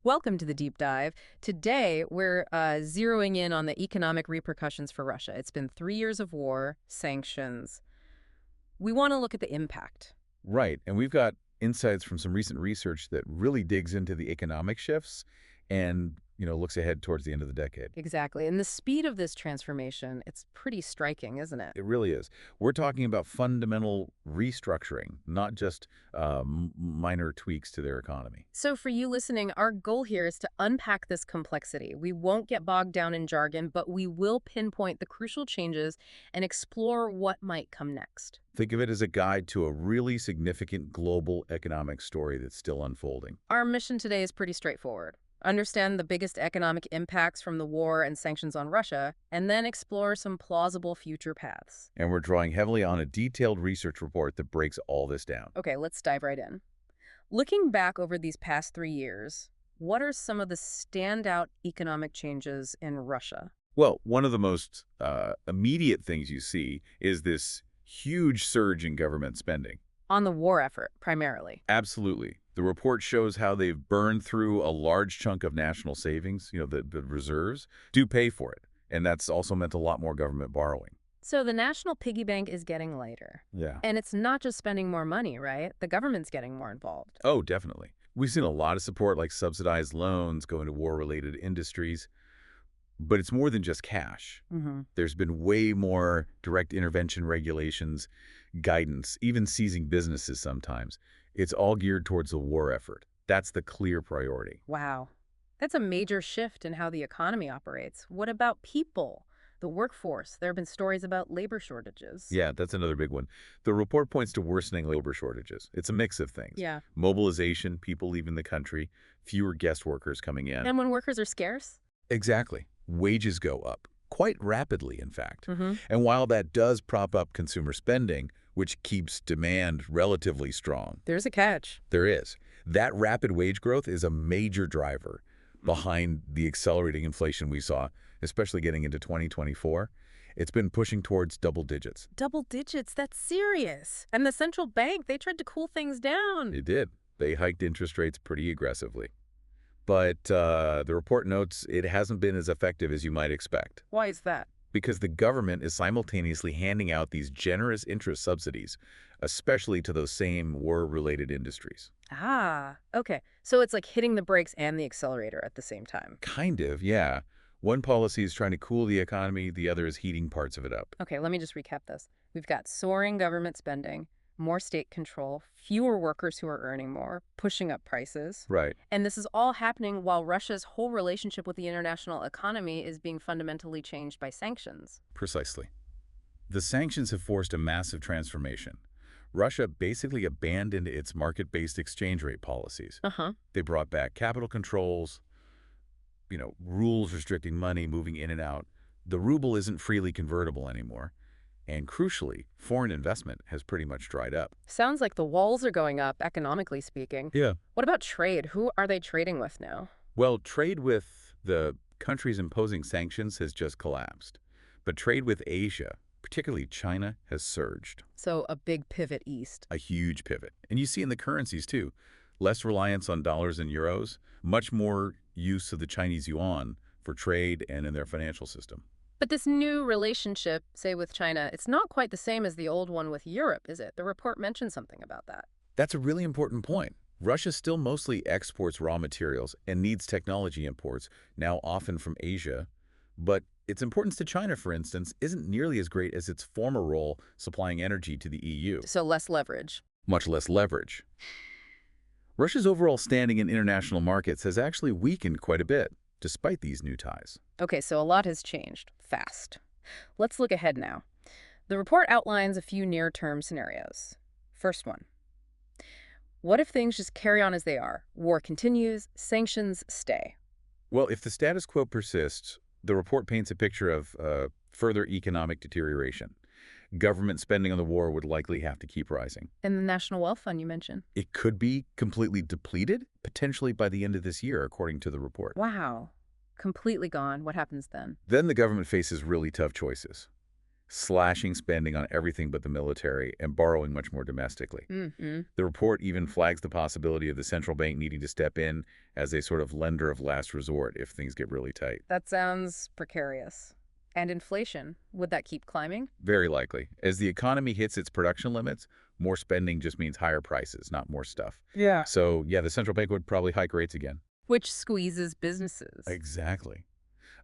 Welcome to the deep dive. Today, we're zeroing in on the economic repercussions for Russia. It's been 3 years of war, sanctions. We want to look at the impact. Right, and we've got insights from some recent research that really digs into the economic shifts and, looks ahead towards the end of the decade. Exactly. And the speed of this transformation, it's pretty striking, isn't it? It really is. We're talking about fundamental restructuring, not just minor tweaks to their economy. So for you listening, our goal here is to unpack this complexity. We won't get bogged down in jargon, but we will pinpoint the crucial changes and explore what might come next. Think of it as a guide to a really significant global economic story that's still unfolding. Our mission today is pretty straightforward. Understand the biggest economic impacts from the war and sanctions on Russia, and then explore some plausible future paths. And we're drawing heavily on a detailed research report that breaks all this down. Okay, let's dive right in. Looking back over these past 3 years, what are some of the standout economic changes in Russia? Well, one of the most immediate things you see is this huge surge in government spending. On the war effort, primarily. Absolutely. The report shows how they've burned through a large chunk of national savings, the reserves, do pay for it. And that's also meant a lot more government borrowing. So the national piggy bank is getting lighter. Yeah. And it's not just spending more money, right? The government's getting more involved. Oh, definitely. We've seen a lot of support like subsidized loans going to war-related industries. But it's more than just cash. There's been way more direct intervention regulations, guidance, even seizing businesses sometimes. It's all geared towards the war effort. That's the clear priority. Wow. That's a major shift in how the economy operates. What about people? The workforce? There have been stories about labor shortages. Yeah, that's another big one. The report points to worsening labor shortages. It's a mix of things. Yeah. Mobilization, people leaving the country, fewer guest workers coming in. And when workers are scarce? Exactly. Wages go up, quite rapidly, in fact. And while that does prop up consumer spending, which keeps demand relatively strong. There's a catch. There is. That rapid wage growth is a major driver behind the accelerating inflation we saw, especially getting into 2024. It's been pushing towards double digits. Double digits? That's serious. And the central bank, they tried to cool things down. It did. They hiked interest rates pretty aggressively. But the report notes it hasn't been as effective as you might expect. Why is that? Because the government is simultaneously handing out these generous interest subsidies, especially to those same war-related industries. Ah, okay. So it's like hitting the brakes and the accelerator at the same time. Kind of, yeah. One policy is trying to cool the economy, the other is heating parts of it up. Okay, let me just recap this. We've got soaring government spending, more state control, fewer workers who are earning more, pushing up prices. Right. And this is all happening while Russia's whole relationship with the international economy is being fundamentally changed by sanctions. Precisely. The sanctions have forced a massive transformation. Russia basically abandoned its market-based exchange rate policies. They brought back capital controls, rules restricting money moving in and out. The ruble isn't freely convertible anymore. And crucially, foreign investment has pretty much dried up. Sounds like the walls are going up, economically speaking. Yeah. What about trade? Who are they trading with now? Well, trade with the countries imposing sanctions has just collapsed. But trade with Asia, particularly China, has surged. So a big pivot east. A huge pivot. And you see in the currencies, too. Less reliance on dollars and euros, much more use of the Chinese yuan for trade and in their financial system. But this new relationship, say with China, it's not quite the same as the old one with Europe, is it? The report mentioned something about that. That's a really important point. Russia still mostly exports raw materials and needs technology imports, now often from Asia. But its importance to China, for instance, isn't nearly as great as its former role supplying energy to the EU. So less leverage. Much less leverage. Russia's overall standing in international markets has actually weakened quite a bit, despite these new ties. Okay, so a lot has changed, fast. Let's look ahead now. The report outlines a few near-term scenarios. First one. What if things just carry on as they are? War continues, sanctions stay. Well, if the status quo persists, the report paints a picture of further economic deterioration. Government spending on the war would likely have to keep rising. And the National Wealth Fund you mentioned? It could be completely depleted, potentially by the end of this year, according to the report. Wow. Completely gone. What happens then? Then the government faces really tough choices. slashing spending on everything but the military and borrowing much more domestically. Mm-hmm. The report even flags the possibility of the central bank needing to step in as a sort of lender of last resort if things get really tight. That sounds precarious. And inflation, would that keep climbing? Very likely. As the economy hits its production limits, more spending just means higher prices, not more stuff. Yeah. So, yeah, the central bank would probably hike rates again. Which squeezes businesses. Exactly.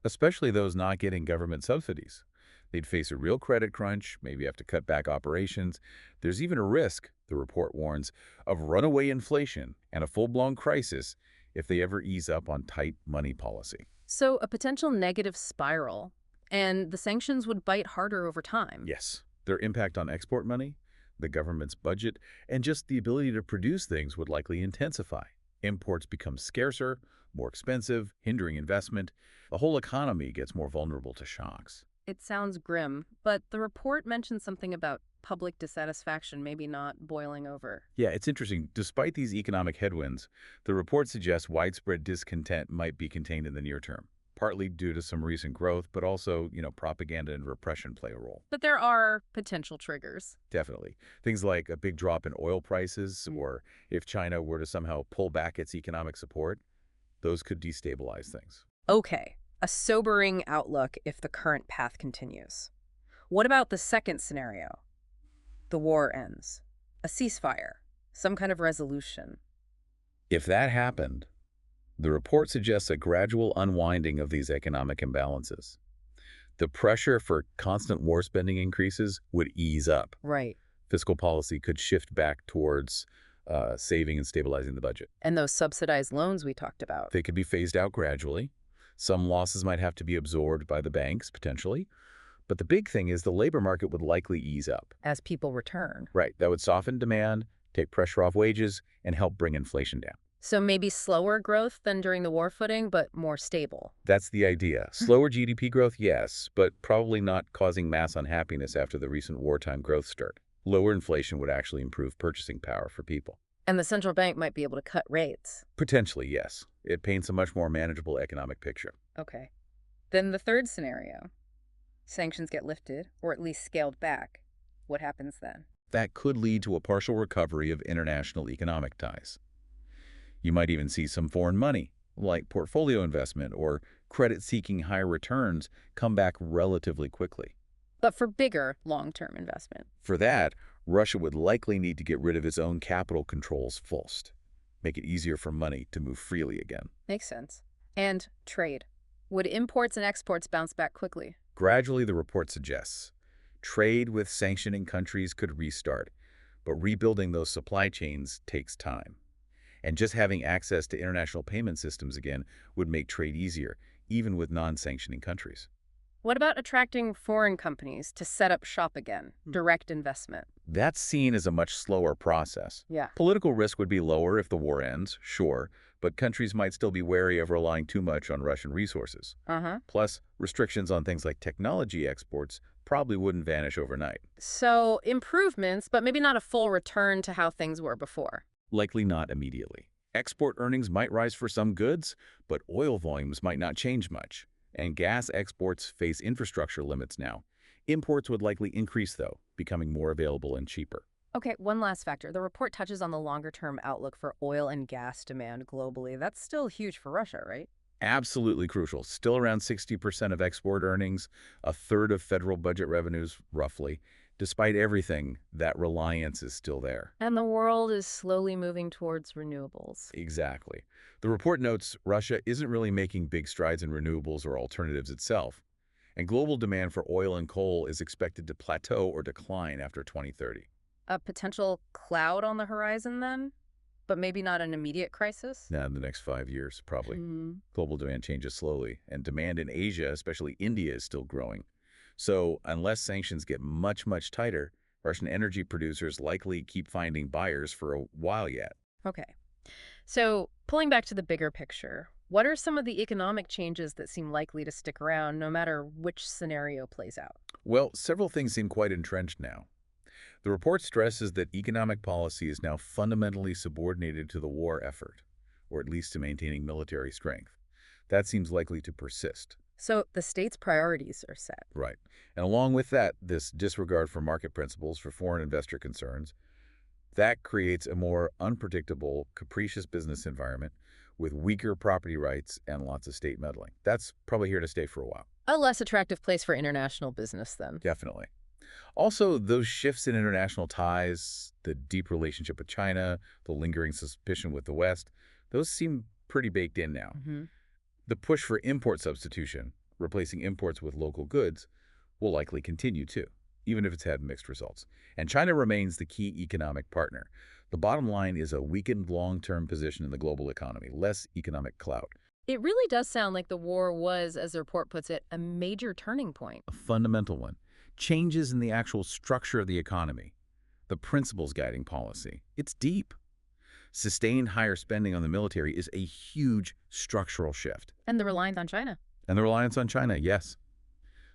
Especially those not getting government subsidies. They'd face a real credit crunch, maybe have to cut back operations. There's even a risk, the report warns, of runaway inflation and a full-blown crisis if they ever ease up on tight money policy. So a potential negative spiral, and the sanctions would bite harder over time. Yes. Their impact on export money, the government's budget, and just the ability to produce things would likely intensify. Imports become scarcer, more expensive, hindering investment. The whole economy gets more vulnerable to shocks. It sounds grim, but the report mentions something about public dissatisfaction maybe not boiling over. Yeah, it's interesting. Despite these economic headwinds, the report suggests widespread discontent might be contained in the near term, partly due to some recent growth, but also, propaganda and repression play a role. But there are potential triggers. Definitely. Things like a big drop in oil prices, or if China were to somehow pull back its economic support, those could destabilize things. Okay, a sobering outlook if the current path continues. What about the second scenario? The war ends. A ceasefire. Some kind of resolution. If that happened, the report suggests a gradual unwinding of these economic imbalances. The pressure for constant war spending increases would ease up. Right. Fiscal policy could shift back towards saving and stabilizing the budget. And those subsidized loans we talked about. They could be phased out gradually. Some losses might have to be absorbed by the banks, potentially. But the big thing is the labor market would likely ease up. As people return. Right. That would soften demand, take pressure off wages, and help bring inflation down. So maybe slower growth than during the war footing, but more stable. That's the idea. Slower GDP growth, yes, but probably not causing mass unhappiness after the recent wartime growth start. Lower inflation would actually improve purchasing power for people. And the central bank might be able to cut rates. Potentially, yes. It paints a much more manageable economic picture. Okay. Then the third scenario. Sanctions get lifted, or at least scaled back. What happens then? That could lead to a partial recovery of international economic ties. You might even see some foreign money, like portfolio investment or credit-seeking higher returns, come back relatively quickly. But for bigger, long-term investment. For that, Russia would likely need to get rid of its own capital controls first, make it easier for money to move freely again. Makes sense. And trade. Would imports and exports bounce back quickly? Gradually, the report suggests, trade with sanctioning countries could restart, but rebuilding those supply chains takes time. And just having access to international payment systems again would make trade easier, even with non-sanctioning countries. What about attracting foreign companies to set up shop again? Direct investment. That's seen as a much slower process. Yeah. Political risk would be lower if the war ends, sure, but countries might still be wary of relying too much on Russian resources. Plus, restrictions on things like technology exports probably wouldn't vanish overnight. So, improvements, but maybe not a full return to how things were before. Likely not immediately. Export earnings might rise for some goods, but oil volumes might not change much. And gas exports face infrastructure limits now. Imports would likely increase, though, becoming more available and cheaper. Okay, one last factor. The report touches on the longer-term outlook for oil and gas demand globally. That's still huge for Russia, right? Absolutely crucial. Still around 60% of export earnings, a third of federal budget revenues, roughly. Despite everything, that reliance is still there. And the world is slowly moving towards renewables. Exactly. The report notes Russia isn't really making big strides in renewables or alternatives itself, and global demand for oil and coal is expected to plateau or decline after 2030. A potential cloud on the horizon then? But maybe not an immediate crisis? Now, in the next 5 years, probably. Global demand changes slowly, and demand in Asia, especially India, is still growing. So, unless sanctions get much, much tighter, Russian energy producers likely keep finding buyers for a while yet. Okay. So, pulling back to the bigger picture, what are some of the economic changes that seem likely to stick around no matter which scenario plays out? Well, several things seem quite entrenched now. The report stresses that economic policy is now fundamentally subordinated to the war effort, or at least to maintaining military strength. That seems likely to persist. So the state's priorities are set. Right. And along with that, this disregard for market principles for foreign investor concerns, that creates a more unpredictable, capricious business environment with weaker property rights and lots of state meddling. That's probably here to stay for a while. A less attractive place for international business, then. Definitely. Also, those shifts in international ties, the deep relationship with China, the lingering suspicion with the West, those seem pretty baked in now. The push for import substitution, replacing imports with local goods, will likely continue too, even if it's had mixed results. And China remains the key economic partner. The bottom line is a weakened long-term position in the global economy, less economic clout. It really does sound like the war was, as the report puts it, a major turning point. A fundamental one. Changes in the actual structure of the economy, the principles guiding policy. It's deep. Sustained higher spending on the military is a huge structural shift. And the reliance on China. And the reliance on China, yes.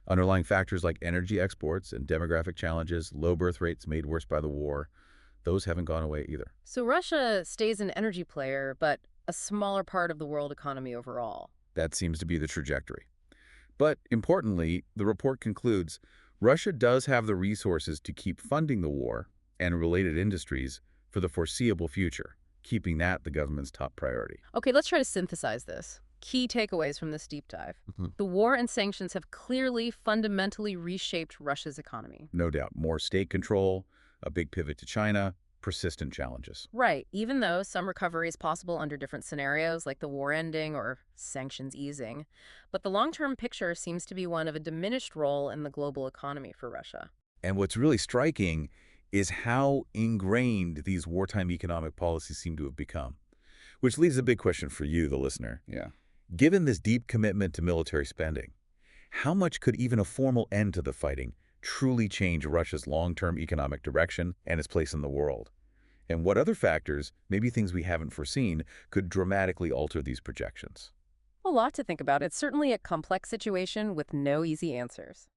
Underlying factors like energy exports and demographic challenges, low birth rates made worse by the war, those haven't gone away either. So Russia stays an energy player, but a smaller part of the world economy overall. That seems to be the trajectory. But importantly, the report concludes Russia does have the resources to keep funding the war and related industries for the foreseeable future, keeping that the government's top priority. Okay, let's try to synthesize this. Key takeaways from this deep dive. The war and sanctions have clearly fundamentally reshaped Russia's economy. No doubt. More state control, a big pivot to China, persistent challenges. Right, even though some recovery is possible under different scenarios, like the war ending or sanctions easing. But the long-term picture seems to be one of a diminished role in the global economy for Russia. And what's really striking is how ingrained these wartime economic policies seem to have become. Which leaves a big question for you, the listener. Yeah. Given this deep commitment to military spending, how much could even a formal end to the fighting truly change Russia's long-term economic direction and its place in the world? And what other factors, maybe things we haven't foreseen, could dramatically alter these projections? A lot to think about. It's certainly a complex situation with no easy answers.